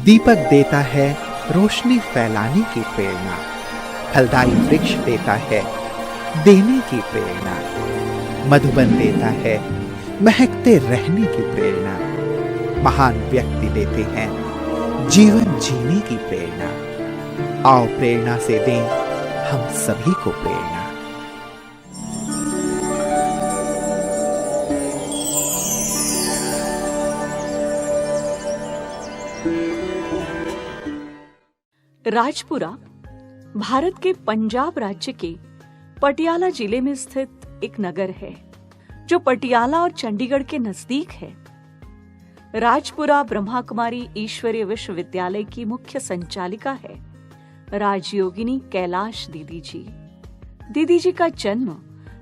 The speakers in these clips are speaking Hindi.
दीपक देता है रोशनी फैलाने की प्रेरणा, फलदायी वृक्ष देता है देने की प्रेरणा, मधुबन देता है महकते रहने की प्रेरणा, महान व्यक्ति देते हैं जीवन जीने की प्रेरणा। आओ प्रेरणा से दें हम सभी को प्रेरणा। राजपुरा भारत के पंजाब राज्य के पटियाला जिले में स्थित एक नगर है जो पटियाला और चंडीगढ़ के नजदीक है। राजपुरा ब्रह्मा कुमारी ईश्वरीय विश्वविद्यालय की मुख्य संचालिका है राजयोगिनी कैलाश दीदी जी। दीदी जी का जन्म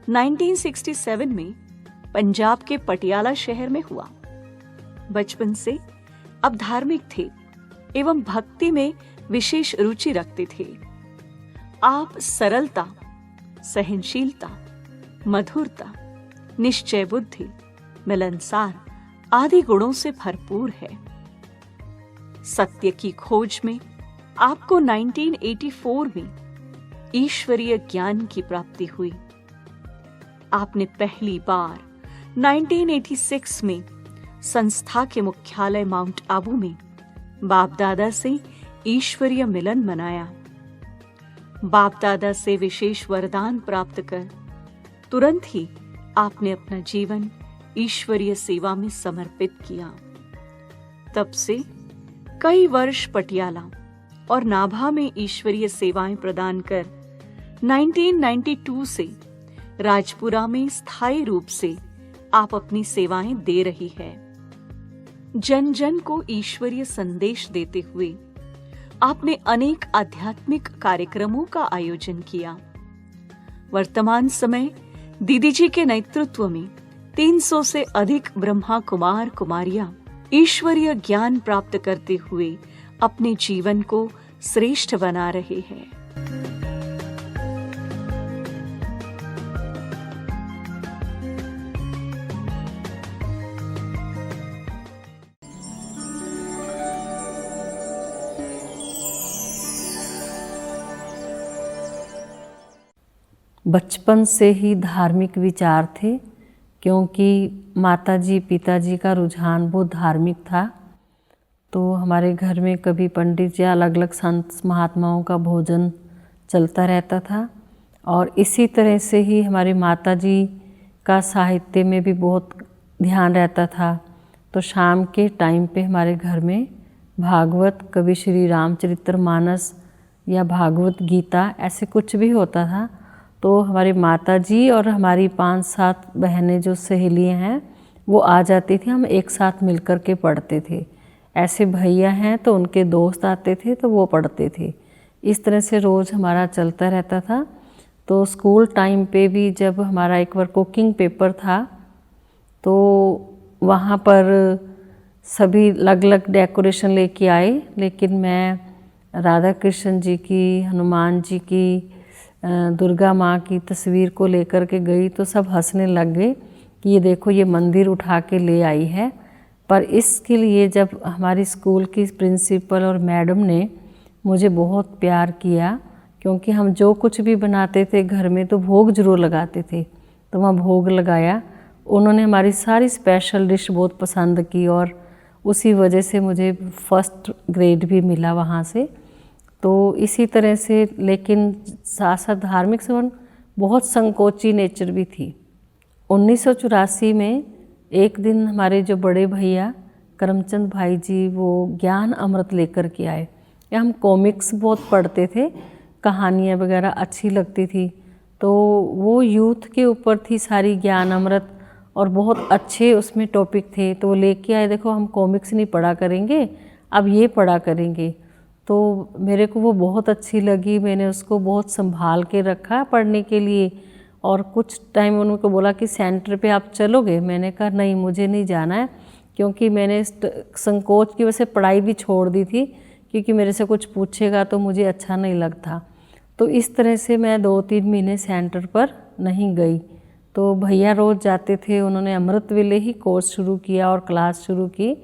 1967 में पंजाब के पटियाला शहर में हुआ। बचपन से अब धार्मिक थे एवं भक्ति में विशेष रुचि रखते थे। आप सरलता, सहनशीलता, मधुरता, निश्चय बुद्धि, मिलनसार आदि गुणों से भरपूर है। सत्य की खोज में आपको 1984 में ईश्वरीय ज्ञान की प्राप्ति हुई। आपने पहली बार 1986 में संस्था के मुख्यालय माउंट आबू में बाप दादा से ईश्वरीय मिलन मनाया। बाप दादा से विशेष वरदान प्राप्त कर तुरंत ही आपने अपना जीवन ईश्वरीय सेवा में समर्पित किया। तब से कई वर्ष पटियाला और नाभा में ईश्वरीय सेवाएं प्रदान कर 1992 से राजपुरा में स्थायी रूप से आप अपनी सेवाएं दे रही है। जन जन को ईश्वरीय संदेश देते हुए आपने अनेक आध्यात्मिक कार्यक्रमों का आयोजन किया। वर्तमान समय दीदी जी के नेतृत्व में 300 से अधिक ब्रह्मा कुमार कुमारियां ईश्वरीय ज्ञान प्राप्त करते हुए अपने जीवन को श्रेष्ठ बना रहे हैं। बचपन से ही धार्मिक विचार थे, क्योंकि माताजी पिताजी का रुझान बहुत धार्मिक था। तो हमारे घर में कभी पंडित या अलग अलग संत महात्माओं का भोजन चलता रहता था, और इसी तरह से ही हमारी माताजी का साहित्य में भी बहुत ध्यान रहता था। तो शाम के टाइम पे हमारे घर में भागवत, कभी श्री रामचरितमानस या भागवत गीता ऐसे कुछ भी होता था। तो हमारी माताजी और हमारी 5-7 बहनें जो सहेलियाँ हैं वो आ जाती थी, हम एक साथ मिलकर के पढ़ते थे। ऐसे भैया हैं तो उनके दोस्त आते थे तो वो पढ़ते थे। इस तरह से रोज़ हमारा चलता रहता था। तो स्कूल टाइम पे भी जब हमारा एक बार कुकिंग पेपर था तो वहाँ पर सभी अलग अलग डेकोरेशन लेके आए, लेकिन मैं राधा कृष्ण जी की, हनुमान जी की, दुर्गा माँ की तस्वीर को लेकर के गई तो सब हंसने लग गए कि ये देखो ये मंदिर उठा के ले आई है। पर इसके लिए जब हमारी स्कूल की प्रिंसिपल और मैडम ने मुझे बहुत प्यार किया, क्योंकि हम जो कुछ भी बनाते थे घर में तो भोग जरूर लगाते थे, तो वहाँ भोग लगाया। उन्होंने हमारी सारी स्पेशल डिश बहुत पसंद की और उसी वजह से मुझे फर्स्ट ग्रेड भी मिला वहाँ से। तो इसी तरह से, लेकिन साथ साथ धार्मिक संबंध बहुत संकोची नेचर भी थी। 1984 में एक दिन हमारे जो बड़े भैया करमचंद भाई जी वो ज्ञान अमृत लेकर के आए। या हम कॉमिक्स बहुत पढ़ते थे, कहानियाँ वगैरह अच्छी लगती थी, तो वो यूथ के ऊपर थी सारी ज्ञान अमृत और बहुत अच्छे उसमें टॉपिक थे। तो वो लेके आए, देखो हम कॉमिक्स नहीं पढ़ा करेंगे, अब ये पढ़ा करेंगे। तो मेरे को वो बहुत अच्छी लगी, मैंने उसको बहुत संभाल के रखा पढ़ने के लिए। और कुछ टाइम उनको बोला कि सेंटर पे आप चलोगे, मैंने कहा नहीं मुझे नहीं जाना है, क्योंकि मैंने संकोच की वजह से पढ़ाई भी छोड़ दी थी, क्योंकि मेरे से कुछ पूछेगा तो मुझे अच्छा नहीं लगता। तो इस तरह से मैं 2-3 महीने सेंटर पर नहीं गई। तो भैया रोज़ जाते थे, उन्होंने अमृत वेले ही कोर्स शुरू किया और क्लास शुरू की।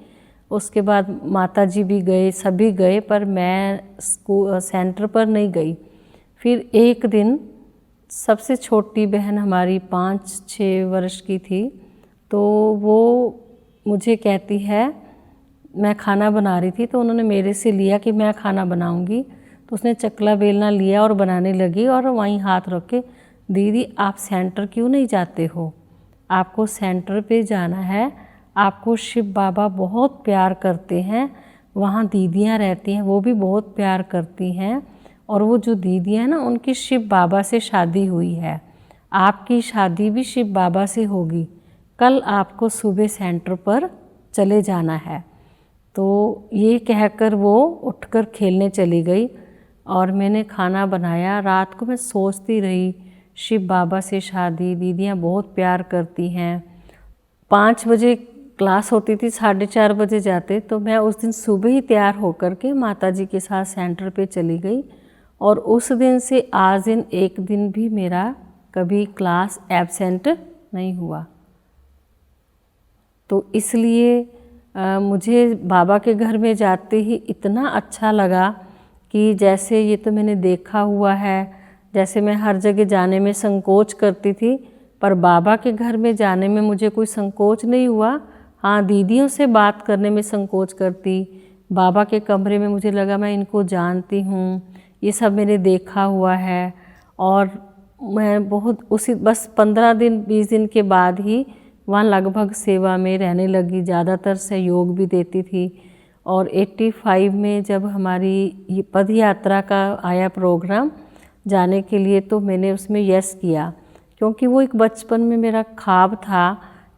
उसके बाद माताजी भी गए, सभी गए, पर मैं स्कूल सेंटर पर नहीं गई। फिर एक दिन सबसे छोटी बहन हमारी 5-6 वर्ष की थी, तो वो मुझे कहती है, मैं खाना बना रही थी तो उन्होंने मेरे से लिया कि मैं खाना बनाऊंगी, तो उसने चकला बेलना लिया और बनाने लगी और वहीं हाथ रख के, दीदी आप सेंटर क्यों नहीं जाते हो, आपको सेंटर पे जाना है, आपको शिव बाबा बहुत प्यार करते हैं, वहाँ दीदियाँ रहती हैं वो भी बहुत प्यार करती हैं, और वो जो दीदियाँ हैं ना उनकी शिव बाबा से शादी हुई है, आपकी शादी भी शिव बाबा से होगी, कल आपको सुबह सेंटर पर चले जाना है। तो ये कहकर वो उठकर खेलने चली गई और मैंने खाना बनाया। रात को मैं सोचती रही, शिव बाबा से शादी, दीदियाँ बहुत प्यार करती हैं। 5 बजे क्लास होती थी, 4:30 बजे जाते, तो मैं उस दिन सुबह ही तैयार होकर के माताजी के साथ सेंटर पे चली गई, और उस दिन से आज दिन एक दिन भी मेरा कभी क्लास एब्सेंट नहीं हुआ। तो इसलिए मुझे बाबा के घर में जाते ही इतना अच्छा लगा कि जैसे ये तो मैंने देखा हुआ है, जैसे मैं हर जगह जाने में संकोच करती थी, पर बाबा के घर में जाने में मुझे कोई संकोच नहीं हुआ। हाँ, दीदियों से बात करने में संकोच करती, बाबा के कमरे में मुझे लगा मैं इनको जानती हूँ, ये सब मैंने देखा हुआ है, और मैं बहुत उसी बस 15 दिन 20 दिन के बाद ही वहाँ लगभग सेवा में रहने लगी, ज़्यादातर सहयोग भी देती थी। और 85 में जब हमारी ये पद यात्रा का आया प्रोग्राम जाने के लिए, तो मैंने उसमें यस किया, क्योंकि वो एक बचपन में मेरा ख्वाब था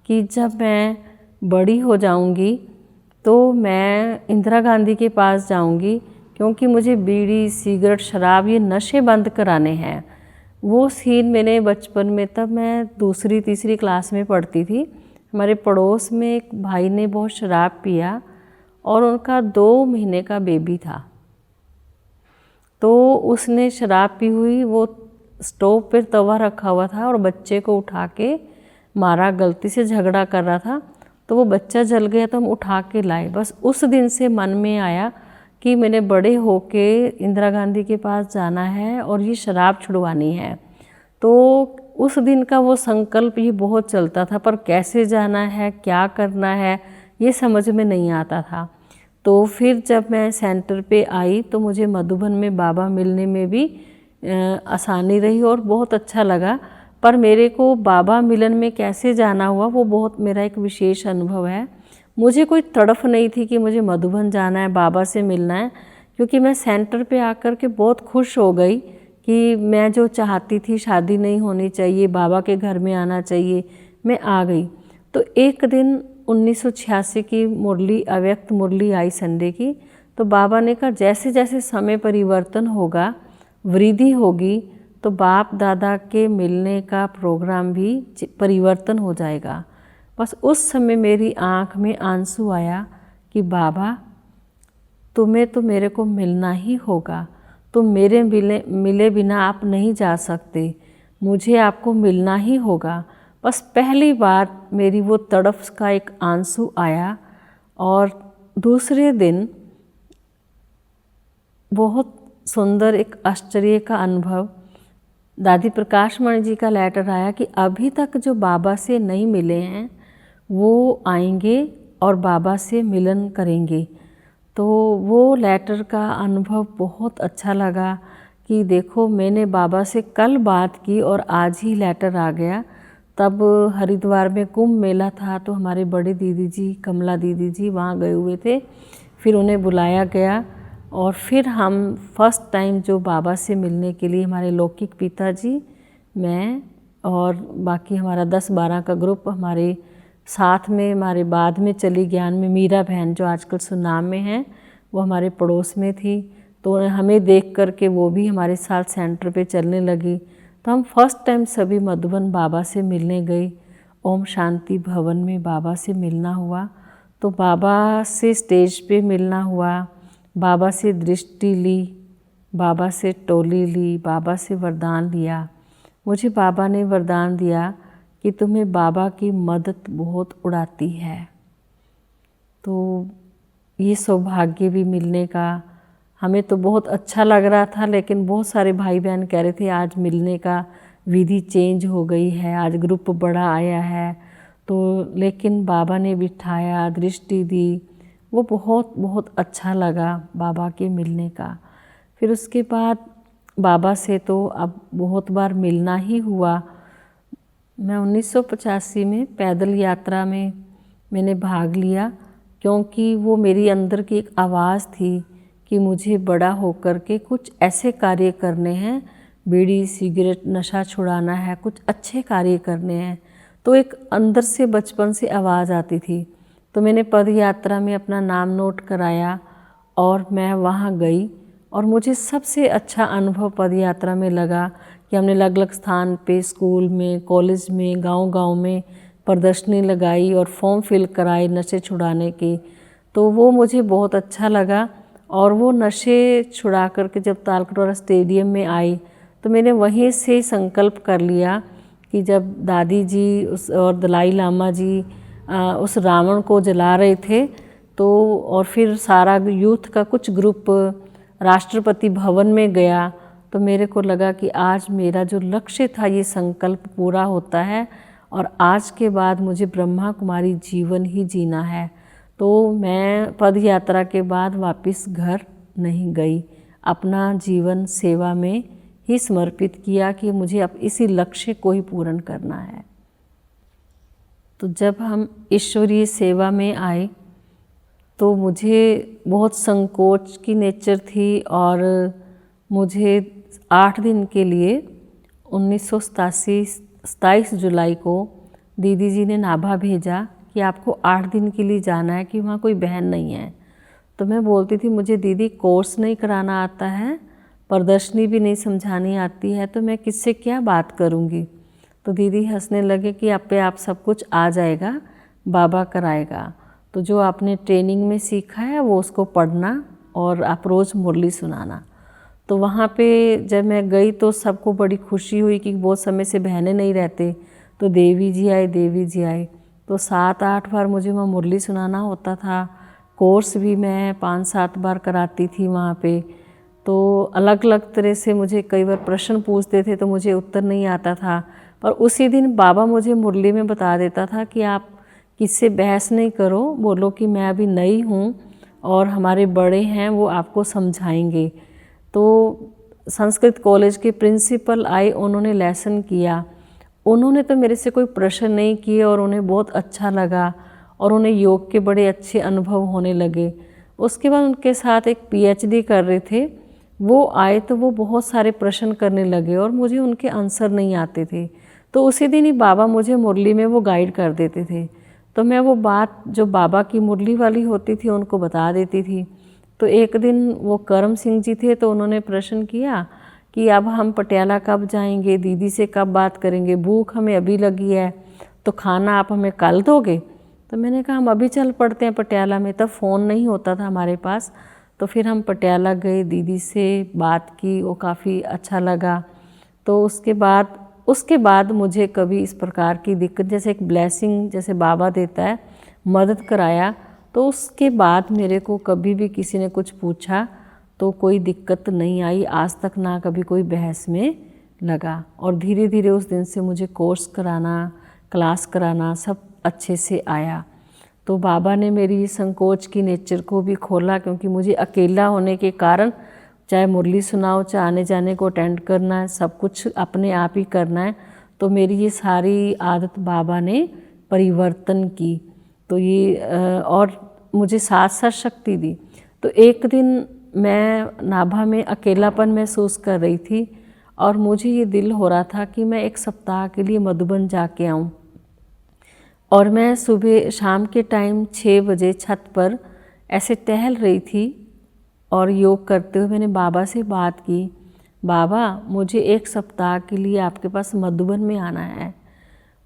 कि जब मैं बड़ी हो जाऊंगी तो मैं इंदिरा गांधी के पास जाऊंगी, क्योंकि मुझे बीड़ी, सिगरेट, शराब ये नशे बंद कराने हैं। वो सीन मैंने बचपन में, तब मैं 2-3 क्लास में पढ़ती थी, हमारे पड़ोस में एक भाई ने बहुत शराब पिया और उनका 2 महीने का बेबी था, तो उसने शराब पी हुई, वो स्टोव पर तवा रखा हुआ था और बच्चे को उठा के मारा, गलती से झगड़ा कर रहा था, तो वो बच्चा जल गया, तो हम उठा के लाए। बस उस दिन से मन में आया कि मैंने बड़े होके इंदिरा गांधी के पास जाना है और ये शराब छुड़वानी है। तो उस दिन का वो संकल्प ये बहुत चलता था, पर कैसे जाना है, क्या करना है, ये समझ में नहीं आता था। तो फिर जब मैं सेंटर पे आई तो मुझे मधुबन में बाबा मिलने में भी आसानी रही और बहुत अच्छा लगा। पर मेरे को बाबा मिलन में कैसे जाना हुआ, वो बहुत मेरा एक विशेष अनुभव है। मुझे कोई तड़फ नहीं थी कि मुझे मधुबन जाना है, बाबा से मिलना है, क्योंकि मैं सेंटर पे आकर के बहुत खुश हो गई कि मैं जो चाहती थी, शादी नहीं होनी चाहिए, बाबा के घर में आना चाहिए, मैं आ गई। तो एक दिन 1986 की मुरली, अव्यक्त मुरली आई संडे की, तो बाबा ने कहा जैसे जैसे समय परिवर्तन होगा, वृद्धि होगी, तो बाप दादा के मिलने का प्रोग्राम भी परिवर्तन हो जाएगा। बस उस समय मेरी आँख में आंसू आया कि बाबा तुम्हें तो मेरे को मिलना ही होगा, तुम मेरे मिले बिना आप नहीं जा सकते, मुझे आपको मिलना ही होगा। बस पहली बार मेरी वो तड़फ का एक आंसू आया। और दूसरे दिन बहुत सुंदर एक आश्चर्य का अनुभव, दादी प्रकाश मणि जी का लेटर आया कि अभी तक जो बाबा से नहीं मिले हैं वो आएंगे और बाबा से मिलन करेंगे। तो वो लेटर का अनुभव बहुत अच्छा लगा कि देखो मैंने बाबा से कल बात की और आज ही लेटर आ गया। तब हरिद्वार में कुंभ मेला था, तो हमारे बड़े दीदी जी, कमला दीदी जी वहाँ गए हुए थे, फिर उन्हें बुलाया गया और फिर हम फर्स्ट टाइम जो बाबा से मिलने के लिए, हमारे लौकिक पिताजी, मैं और बाकी हमारा 10-12 का ग्रुप हमारे साथ में, हमारे बाद में चली ज्ञान में मीरा बहन जो आजकल सुनाम में हैं, वो हमारे पड़ोस में थी, तो हमें देख कर के वो भी हमारे साथ सेंटर पे चलने लगी। तो हम फर्स्ट टाइम सभी मधुबन बाबा से मिलने गए। ओम शांति भवन में बाबा से मिलना हुआ, तो बाबा से स्टेज पे मिलना हुआ, बाबा से दृष्टि ली, बाबा से टोली ली, बाबा से वरदान लिया। मुझे बाबा ने वरदान दिया कि तुम्हें बाबा की मदद बहुत उड़ाती है। तो ये सौभाग्य भी मिलने का। हमें तो बहुत अच्छा लग रहा था, लेकिन बहुत सारे भाई बहन कह रहे थे आज मिलने का विधि चेंज हो गई है, आज ग्रुप बड़ा आया है। तो लेकिन बाबा ने बिठाया, दृष्टि दी, वो बहुत बहुत अच्छा लगा बाबा के मिलने का। फिर उसके बाद बाबा से तो अब बहुत बार मिलना ही हुआ। मैं 1985 में पैदल यात्रा में मैंने भाग लिया, क्योंकि वो मेरी अंदर की एक आवाज़ थी कि मुझे बड़ा होकर के कुछ ऐसे कार्य करने हैं, बीड़ी सिगरेट नशा छुड़ाना है, कुछ अच्छे कार्य करने हैं। तो एक अंदर से बचपन से आवाज़ आती थी। तो मैंने पद यात्रा में अपना नाम नोट कराया और मैं वहाँ गई, और मुझे सबसे अच्छा अनुभव पद यात्रा में लगा कि हमने अलग अलग स्थान पे, स्कूल में, कॉलेज में, गांव-गांव में प्रदर्शनी लगाई और फॉर्म फिल कराए नशे छुड़ाने के। तो वो मुझे बहुत अच्छा लगा। और वो नशे छुड़ा करके जब तालकटोरा स्टेडियम में आई, तो मैंने वहीं से संकल्प कर लिया कि जब दादी जी और दलाई लामा जी उस रावण को जला रहे थे, तो और फिर सारा यूथ का कुछ ग्रुप राष्ट्रपति भवन में गया, तो मेरे को लगा कि आज मेरा जो लक्ष्य था ये संकल्प पूरा होता है, और आज के बाद मुझे ब्रह्मा कुमारी जीवन ही जीना है। तो मैं पद यात्रा के बाद वापस घर नहीं गई, अपना जीवन सेवा में ही समर्पित किया कि मुझे अब इसी लक्ष्य को ही पूर्ण करना है। तो जब हम ईश्वरीय सेवा में आए तो मुझे बहुत संकोच की नेचर थी, और मुझे 8 दिन के लिए 27 जुलाई को दीदी जी ने नाभा भेजा कि आपको 8 दिन के लिए जाना है, कि वहाँ कोई बहन नहीं है। तो मैं बोलती थी मुझे दीदी कोर्स नहीं कराना आता है, प्रदर्शनी भी नहीं समझानी आती है, तो मैं किससे क्या बात करूँगी। तो दीदी हंसने लगे कि आप पे आप सब कुछ आ जाएगा, बाबा कराएगा। तो जो आपने ट्रेनिंग में सीखा है वो उसको पढ़ना, और आप रोज़ मुरली सुनाना। तो वहाँ पे जब मैं गई तो सबको बड़ी खुशी हुई कि बहुत समय से बहनें नहीं रहते, तो देवी जी आए। तो 7-8 बार मुझे वहाँ मुरली सुनाना होता था। कोर्स भी मैं 5-7 बार कराती थी वहाँ पे। तो अलग अलग तरह से मुझे कई बार प्रश्न पूछते थे तो मुझे उत्तर नहीं आता था, पर उसी दिन बाबा मुझे मुरली में बता देता था कि आप किससे बहस नहीं करो, बोलो कि मैं अभी नई हूँ और हमारे बड़े हैं वो आपको समझाएंगे। तो संस्कृत कॉलेज के प्रिंसिपल आए, उन्होंने लेसन किया। उन्होंने तो मेरे से कोई प्रश्न नहीं किए और उन्हें बहुत अच्छा लगा, और उन्हें योग के बड़े अच्छे अनुभव होने लगे। उसके बाद उनके साथ एक PhD कर रहे थे, वो आए तो वो बहुत सारे प्रश्न करने लगे और मुझे उनके आंसर नहीं आते थे। तो उसी दिन ही बाबा मुझे मुरली में वो गाइड कर देते थे। तो मैं वो बात जो बाबा की मुरली वाली होती थी उनको बता देती थी। तो एक दिन वो करम सिंह जी थे, तो उन्होंने प्रश्न किया कि अब हम पटियाला कब जाएंगे, दीदी से कब बात करेंगे, भूख हमें अभी लगी है, तो खाना आप हमें कल दोगे। तो मैंने कहा हम अभी चल पड़ते हैं पटियाला में। तब फ़ोन नहीं होता था हमारे पास। तो फिर हम पटियाला गए, दीदी से बात की, वो काफ़ी अच्छा लगा। तो उसके बाद मुझे कभी इस प्रकार की दिक्कत, जैसे एक ब्लेसिंग जैसे बाबा देता है, मदद कराया, तो उसके बाद मेरे को कभी भी किसी ने कुछ पूछा तो कोई दिक्कत नहीं आई, आज तक ना कभी कोई बहस में लगा। और धीरे धीरे उस दिन से मुझे कोर्स कराना, क्लास कराना सब अच्छे से आया। तो बाबा ने मेरी संकोच की नेचर को भी खोला, क्योंकि मुझे अकेला होने के कारण चाहे मुरली सुनाओ, चाहे आने जाने को अटेंड करना है, सब कुछ अपने आप ही करना है। तो मेरी ये सारी आदत बाबा ने परिवर्तन की। तो ये और मुझे साथ साथ शक्ति दी। तो एक दिन मैं नाभा में अकेलापन महसूस कर रही थी और मुझे ये दिल हो रहा था कि मैं 1 सप्ताह के लिए मधुबन जाके आऊँ। और मैं सुबह शाम के टाइम 6 बजे छत पर ऐसे टहल रही थी और योग करते हुए मैंने बाबा से बात की, बाबा मुझे 1 सप्ताह के लिए आपके पास मधुबन में आना है।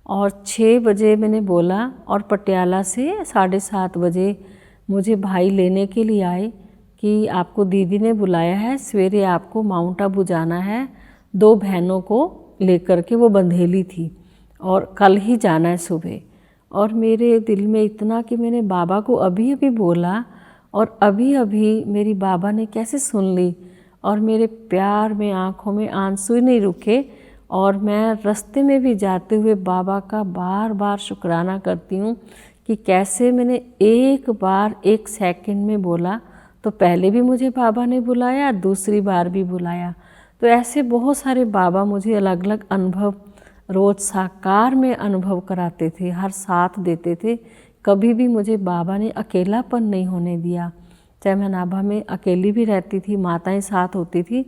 और 6 बजे मैंने बोला और पटियाला से 7:30 बजे मुझे भाई लेने के लिए आए कि आपको दीदी ने बुलाया है, सवेरे आपको माउंट आबू जाना है, 2 बहनों को लेकर के। वो बंधेली थी और कल ही जाना है सुबह। और मेरे दिल में इतना कि मैंने बाबा को अभी अभी बोला और अभी अभी मेरी बाबा ने कैसे सुन ली और मेरे प्यार में आँखों में आंसू ही नहीं रुके। और मैं रास्ते में भी जाते हुए बाबा का बार बार शुक्राना करती हूँ कि कैसे मैंने एक बार 1 सेकंड में बोला, तो पहले भी मुझे बाबा ने बुलाया, दूसरी बार भी बुलाया। तो ऐसे बहुत सारे बाबा मुझे अलग अलग अनुभव रोज़ साकार में अनुभव कराते थे, हर साथ देते थे। कभी भी मुझे बाबा ने अकेलापन नहीं होने दिया। चाहे मैं नाभा में अकेली भी रहती थी, माताएं साथ होती थी,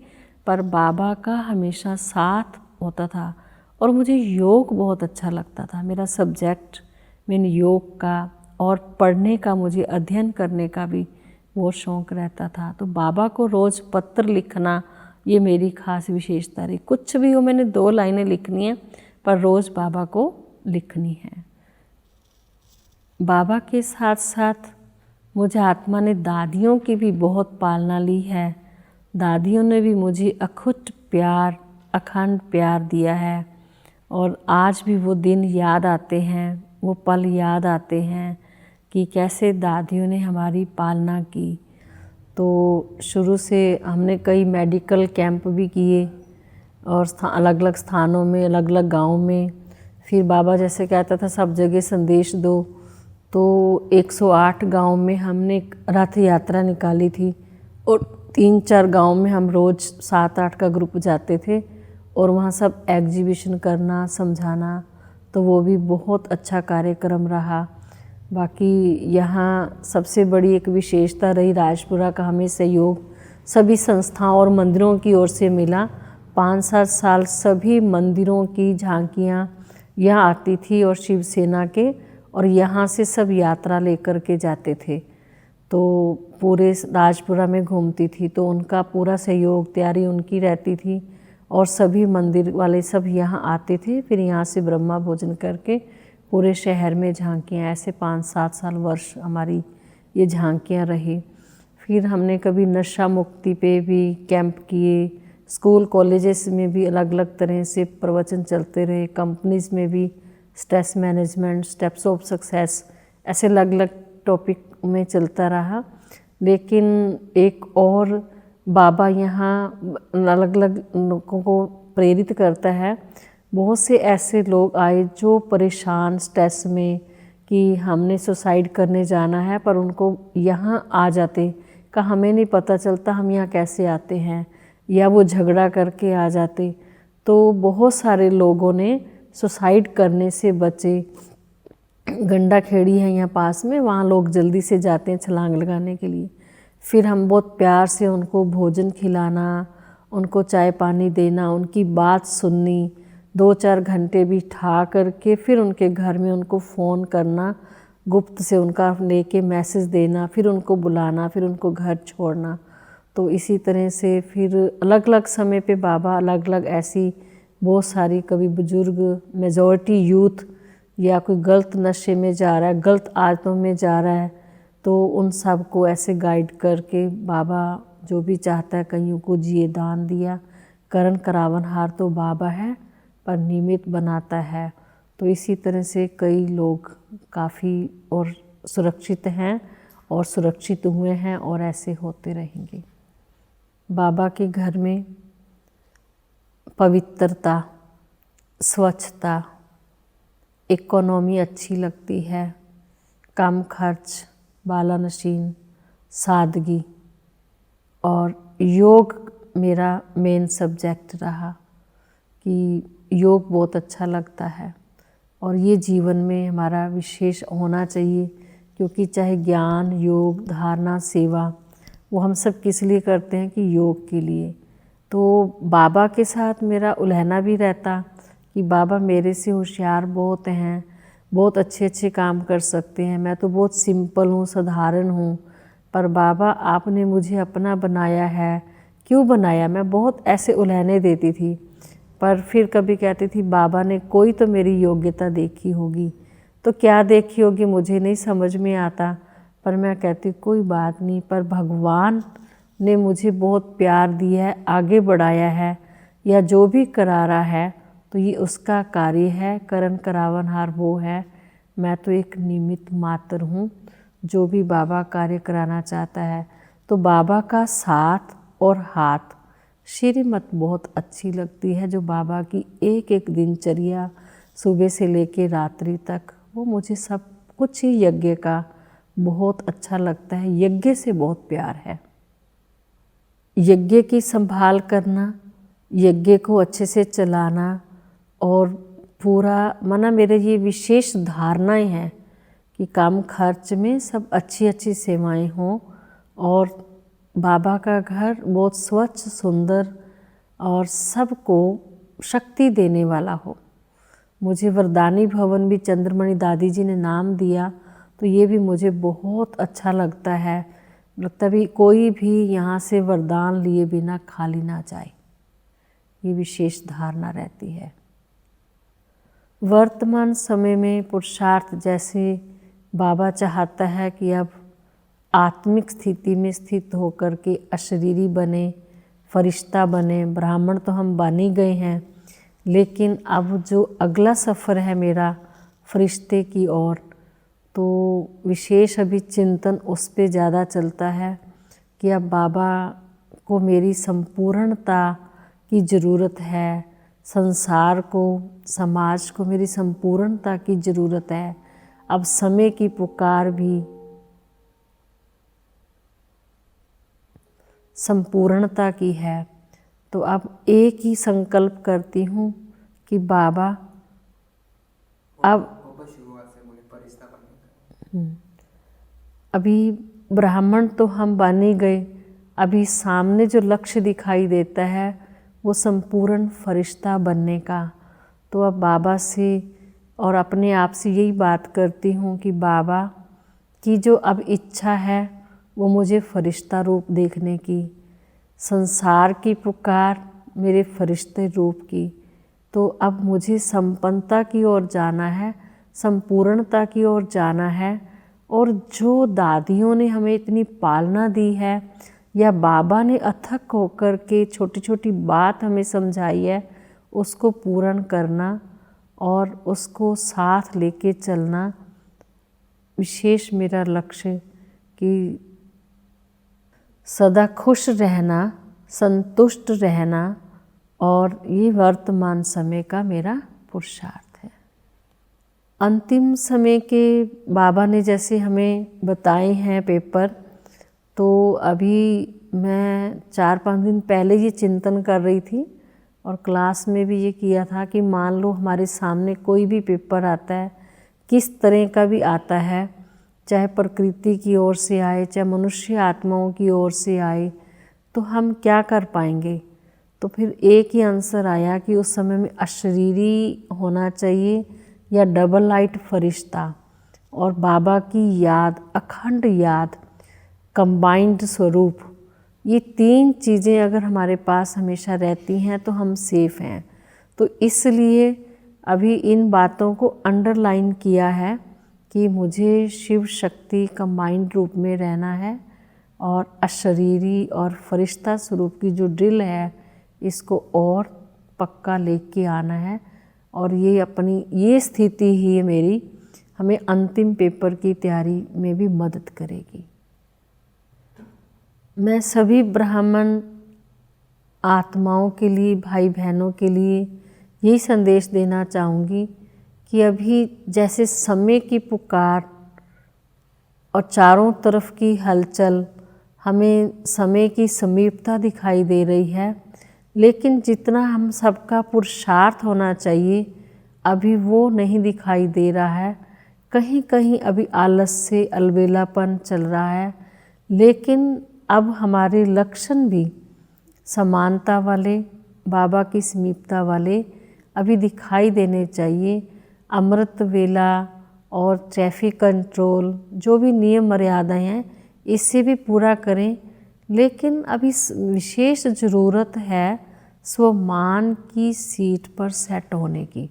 पर बाबा का हमेशा साथ होता था। और मुझे योग बहुत अच्छा लगता था, मेरा सब्जेक्ट मैंने योग का और पढ़ने का, मुझे अध्ययन करने का भी बहुत शौक़ रहता था। तो बाबा को रोज़ पत्र लिखना ये मेरी खास विशेषता रही। कुछ भी हो, मैंने 2 लाइनें लिखनी है, पर रोज़ बाबा को लिखनी है। बाबा के साथ साथ मुझे आत्मा ने दादियों की भी बहुत पालना ली है। दादियों ने भी मुझे अखुट प्यार, अखंड प्यार दिया है। और आज भी वो दिन याद आते हैं, वो पल याद आते हैं कि कैसे दादियों ने हमारी पालना की। तो शुरू से हमने कई मेडिकल कैंप भी किए और अलग अलग स्थानों में, अलग अलग गाँव में। फिर बाबा जैसे कहता था सब जगह संदेश दो, तो 108 गांव में हमने रथ यात्रा निकाली थी और 3-4 गांव में हम रोज़ 7-8 का ग्रुप जाते थे और वहाँ सब एग्जीबिशन करना, समझाना। तो वो भी बहुत अच्छा कार्यक्रम रहा। बाकी यहाँ सबसे बड़ी एक विशेषता रही राजपुरा का, हमें सहयोग सभी संस्थाओं और मंदिरों की ओर से मिला। 5-7 साल सभी मंदिरों की झांकियाँ यहाँ आती थी और शिवसेना के, और यहाँ से सब यात्रा लेकर के जाते थे। तो पूरे राजपुरा में घूमती थी, तो उनका पूरा सहयोग, तैयारी उनकी रहती थी और सभी मंदिर वाले सब यहाँ आते थे। फिर यहाँ से ब्रह्मा भोजन करके पूरे शहर में झांकियाँ, ऐसे 5-7 साल वर्ष हमारी ये झांकियाँ रही। फिर हमने कभी नशा मुक्ति पे भी कैंप किए, स्कूल कॉलेजेस में भी अलग अलग तरह से प्रवचन चलते रहे, कंपनीज में भी stress management, steps of success, ऐसे अलग अलग टॉपिक में चलता रहा। लेकिन एक और बाबा यहाँ अलग अलग लोगों को प्रेरित करता है। बहुत से ऐसे लोग आए जो परेशान, स्ट्रेस में कि हमने सुसाइड करने जाना है, पर उनको यहाँ आ जाते का हमें नहीं पता चलता हम यहाँ कैसे आते हैं, या वो झगड़ा करके आ जाते। तो बहुत सारे लोगों ने सुसाइड करने से बचे। गंडा खेड़ी है यहाँ पास में, वहाँ लोग जल्दी से जाते हैं छलांग लगाने के लिए। फिर हम बहुत प्यार से उनको भोजन खिलाना, उनको चाय पानी देना, उनकी बात सुननी, 2-4 घंटे बिठा करके फिर उनके घर में उनको फ़ोन करना, गुप्त से उनका लेके मैसेज देना, फिर उनको बुलाना, फिर उनको घर छोड़ना। तो इसी तरह से फिर अलग अलग समय पे बाबा अलग अलग ऐसी बहुत सारी, कभी बुजुर्ग, मेजॉरिटी यूथ, या कोई गलत नशे में जा रहा है, गलत आदतों में जा रहा है, तो उन सब को ऐसे गाइड करके बाबा जो भी चाहता है, कईयों को जिए दान दिया। करण करावनहार तो बाबा है, पर निमित्त बनाता है। तो इसी तरह से कई लोग काफ़ी और सुरक्षित हैं और सुरक्षित हुए हैं और ऐसे होते रहेंगे। बाबा के घर में पवित्रता, स्वच्छता, इकोनॉमी अच्छी लगती है, कम खर्च, बालानशीन, सादगी, और योग मेरा मेन सब्जेक्ट रहा कि योग बहुत अच्छा लगता है और ये जीवन में हमारा विशेष होना चाहिए। क्योंकि चाहे ज्ञान, योग, धारणा, सेवा, वो हम सब किस लिए करते हैं कि योग के लिए। तो बाबा के साथ मेरा उलझना भी रहता कि बाबा मेरे से होशियार बहुत हैं, बहुत अच्छे अच्छे काम कर सकते हैं, मैं तो बहुत सिंपल हूँ, साधारण हूँ, पर बाबा आपने मुझे अपना बनाया है, क्यों बनाया। मैं बहुत ऐसे उलझने देती थी, पर फिर कभी कहती थी बाबा ने कोई तो मेरी योग्यता देखी होगी। तो क्या देखी होगी मुझे नहीं समझ में आता, पर मैं कहती कोई बात नहीं, पर भगवान ने मुझे बहुत प्यार दिया है, आगे बढ़ाया है, या जो भी करा रहा है तो ये उसका कार्य है। करण करावनहार वो है, मैं तो एक निमित्त मात्र हूँ। जो भी बाबा कार्य कराना चाहता है, तो बाबा का साथ और हाथ श्रीमत बहुत अच्छी लगती है। जो बाबा की एक एक दिनचर्या सुबह से लेकर रात्रि तक, वो मुझे सब कुछ ही यज्ञ का बहुत अच्छा लगता है। यज्ञ से बहुत प्यार है। यज्ञ की संभाल करना, यज्ञ को अच्छे से चलाना और पूरा माना मेरे ये विशेष धारणाएं हैं कि कम खर्च में सब अच्छी अच्छी सेवाएं हों और बाबा का घर बहुत स्वच्छ सुंदर और सबको शक्ति देने वाला हो। मुझे वरदानी भवन भी चंद्रमणि दादी जी ने नाम दिया, तो ये भी मुझे बहुत अच्छा लगता है। तभी कोई भी यहाँ से वरदान लिए बिना खाली ना जाए, ये विशेष धारणा रहती है। वर्तमान समय में पुरुषार्थ जैसे बाबा चाहता है कि अब आत्मिक स्थिति में स्थित होकर के अशरीरी बने, फरिश्ता बने। ब्राह्मण तो हम बन ही गए हैं, लेकिन अब जो अगला सफ़र है मेरा फरिश्ते की ओर, तो विशेष अभी चिंतन उस पे ज़्यादा चलता है कि अब बाबा को मेरी संपूर्णता की ज़रूरत है, संसार को, समाज को मेरी संपूर्णता की ज़रूरत है। अब समय की पुकार भी संपूर्णता की है। तो अब एक ही संकल्प करती हूँ कि बाबा अब अभी ब्राह्मण तो हम बन ही गए, अभी सामने जो लक्ष्य दिखाई देता है वो संपूर्ण फरिश्ता बनने का। तो अब बाबा से और अपने आप से यही बात करती हूँ कि बाबा की जो अब इच्छा है वो मुझे फरिश्ता रूप देखने की, संसार की पुकार मेरे फरिश्ते रूप की। तो अब मुझे संपन्नता की ओर जाना है, संपूर्णता की ओर जाना है। और जो दादियों ने हमें इतनी पालना दी है, या बाबा ने अथक होकर के छोटी छोटी बात हमें समझाई है, उसको पूर्ण करना और उसको साथ लेके चलना विशेष मेरा लक्ष्य। कि सदा खुश रहना, संतुष्ट रहना, और ये वर्तमान समय का मेरा पुरुषार्थ है। अंतिम समय के बाबा ने जैसे हमें बताए हैं पेपर, तो अभी मैं 4-5 दिन पहले ये चिंतन कर रही थी और क्लास में भी ये किया था कि मान लो हमारे सामने कोई भी पेपर आता है, किस तरह का भी आता है, चाहे प्रकृति की ओर से आए, चाहे मनुष्य आत्माओं की ओर से आए, तो हम क्या कर पाएंगे। तो फिर एक ही आंसर आया कि उस समय में अशरीरी होना चाहिए या डबल लाइट फरिश्ता और बाबा की याद, अखंड याद, कंबाइंड स्वरूप, ये 3 चीज़ें अगर हमारे पास हमेशा रहती हैं तो हम सेफ हैं। तो इसलिए अभी इन बातों को अंडरलाइन किया है कि मुझे शिव शक्ति कंबाइंड रूप में रहना है और अशरीरी और फरिश्ता स्वरूप की जो ड्रिल है इसको और पक्का लेके आना है। और ये अपनी ये स्थिति ही मेरी हमें अंतिम पेपर की तैयारी में भी मदद करेगी। मैं सभी ब्राह्मण आत्माओं के लिए, भाई बहनों के लिए यही संदेश देना चाहूँगी कि अभी जैसे समय की पुकार और चारों तरफ की हलचल, हमें समय की समीपता दिखाई दे रही है, लेकिन जितना हम सबका पुरुषार्थ होना चाहिए अभी वो नहीं दिखाई दे रहा है। कहीं कहीं अभी आलस से अलबेलापन चल रहा है, लेकिन अब हमारे लक्षण भी समानता वाले, बाबा की समीपता वाले अभी दिखाई देने चाहिए। अमृत वेला और ट्रैफिक कंट्रोल, जो भी नियम मर्यादाएं हैं, इससे भी पूरा करें। लेकिन अभी विशेष ज़रूरत है स्वमान की सीट पर सेट होने की।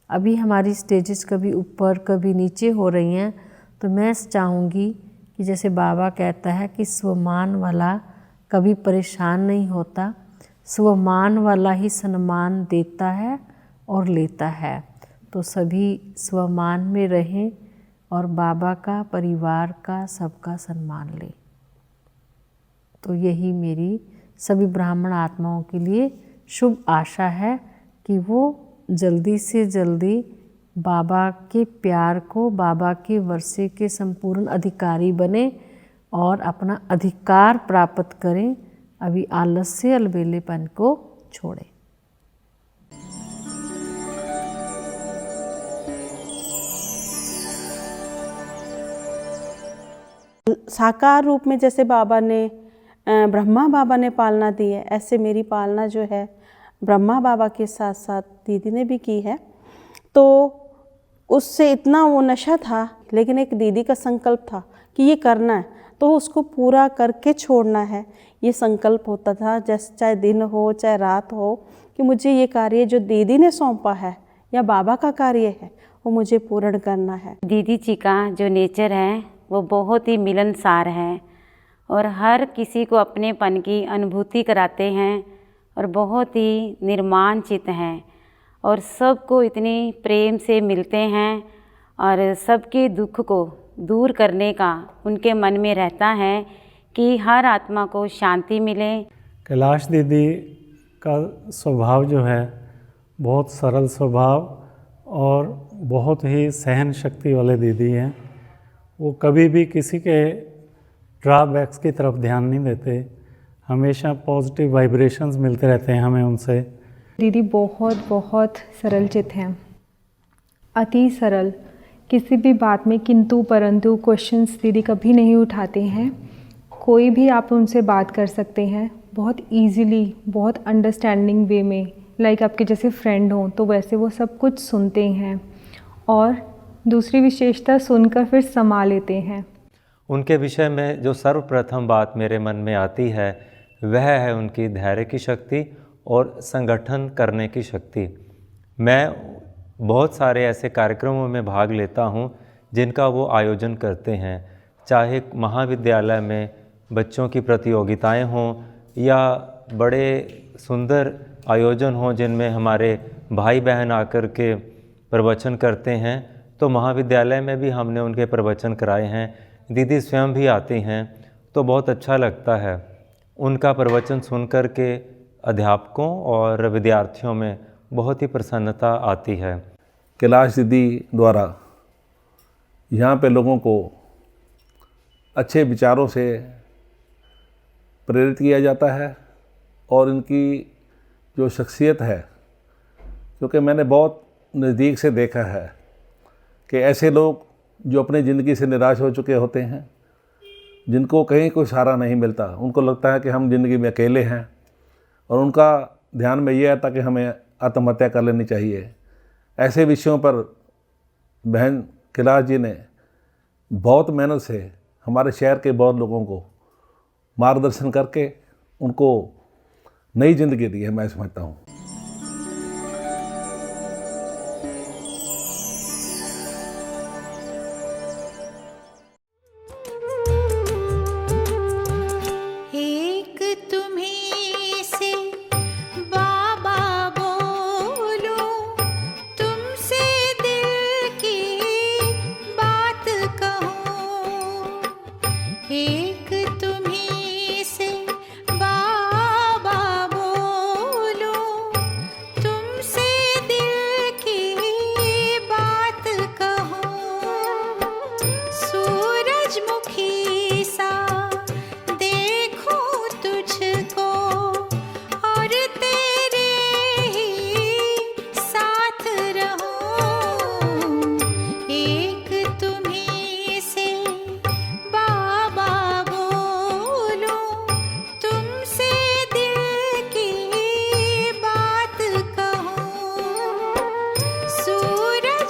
अभी हमारी स्टेजेस कभी ऊपर कभी नीचे हो रही हैं, तो मैं चाहूँगी कि जैसे बाबा कहता है कि स्वमान वाला कभी परेशान नहीं होता, स्वमान वाला ही सम्मान देता है और लेता है। तो सभी स्वमान में रहें और बाबा का, परिवार का, सबका सम्मान ले। तो यही मेरी सभी ब्राह्मण आत्माओं के लिए शुभ आशा है कि वो जल्दी से जल्दी बाबा के प्यार को, बाबा के वर्षे के संपूर्ण अधिकारी बने और अपना अधिकार प्राप्त करें, अभी आलस्य अलबेलेपन को छोड़ें। साकार रूप में जैसे बाबा ने, ब्रह्मा बाबा ने पालना दी है, ऐसे मेरी पालना जो है ब्रह्मा बाबा के साथ साथ दीदी ने भी की है। तो उससे इतना वो नशा था, लेकिन एक दीदी का संकल्प था कि ये करना है तो उसको पूरा करके छोड़ना है, ये संकल्प होता था। जैसे चाहे दिन हो चाहे रात हो, कि मुझे ये कार्य जो दीदी ने सौंपा है या बाबा का कार्य है वो मुझे पूर्ण करना है। दीदी जी का जो नेचर है वो बहुत ही मिलनसार है और हर किसी को अपनेपन की अनुभूति कराते हैं और बहुत ही निर्माण चित्त हैं और सबको इतनी प्रेम से मिलते हैं और सबके दुख को दूर करने का उनके मन में रहता है कि हर आत्मा को शांति मिले। कैलाश दीदी का स्वभाव जो है बहुत सरल स्वभाव और बहुत ही सहन शक्ति वाले दीदी हैं। वो कभी भी किसी के ड्रॉबैक्स की तरफ ध्यान नहीं देते, हमेशा पॉजिटिव वाइब्रेशंस मिलते रहते हैं हमें उनसे। दीदी बहुत बहुत सरल चित हैं, अति सरल, किसी भी बात में किंतु परंतु क्वेश्चंस दीदी कभी नहीं उठाते हैं। कोई भी आप उनसे बात कर सकते हैं बहुत इजीली, बहुत अंडरस्टैंडिंग वे में, लाइक आपके जैसे फ्रेंड हों तो वैसे वो सब कुछ सुनते हैं और दूसरी विशेषता सुनकर फिर समा लेते हैं। उनके विषय में जो सर्वप्रथम बात मेरे मन में आती है वह है उनकी धैर्य की शक्ति और संगठन करने की शक्ति। मैं बहुत सारे ऐसे कार्यक्रमों में भाग लेता हूं जिनका वो आयोजन करते हैं, चाहे महाविद्यालय में बच्चों की प्रतियोगिताएं हों या बड़े सुंदर आयोजन हों जिनमें हमारे भाई बहन आकर के प्रवचन करते हैं। तो महाविद्यालय में भी हमने उनके प्रवचन कराए हैं, दीदी स्वयं भी आती हैं, तो बहुत अच्छा लगता है उनका प्रवचन सुन कर के। अध्यापकों और विद्यार्थियों में बहुत ही प्रसन्नता आती है। कैलाश दीदी द्वारा यहाँ पे लोगों को अच्छे विचारों से प्रेरित किया जाता है और इनकी जो शख्सियत है, क्योंकि मैंने बहुत नज़दीक से देखा है कि ऐसे लोग जो अपनी ज़िंदगी से निराश हो चुके होते हैं, जिनको कहीं कोई सहारा नहीं मिलता, उनको लगता है कि हम ज़िंदगी में अकेले हैं और उनका ध्यान में ये आता कि हमें आत्महत्या कर लेनी चाहिए। ऐसे विषयों पर बहन कैलाश जी ने बहुत मेहनत से हमारे शहर के बहुत लोगों को मार्गदर्शन करके उनको नई ज़िंदगी दी है, मैं समझता हूँ।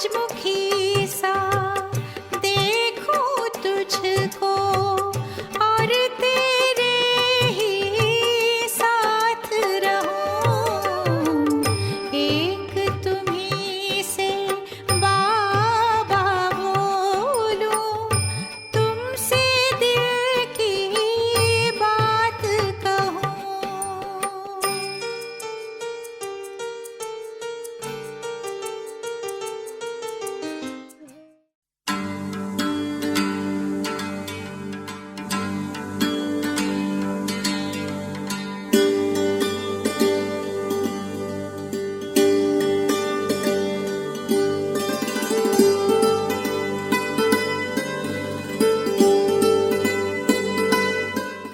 मुखी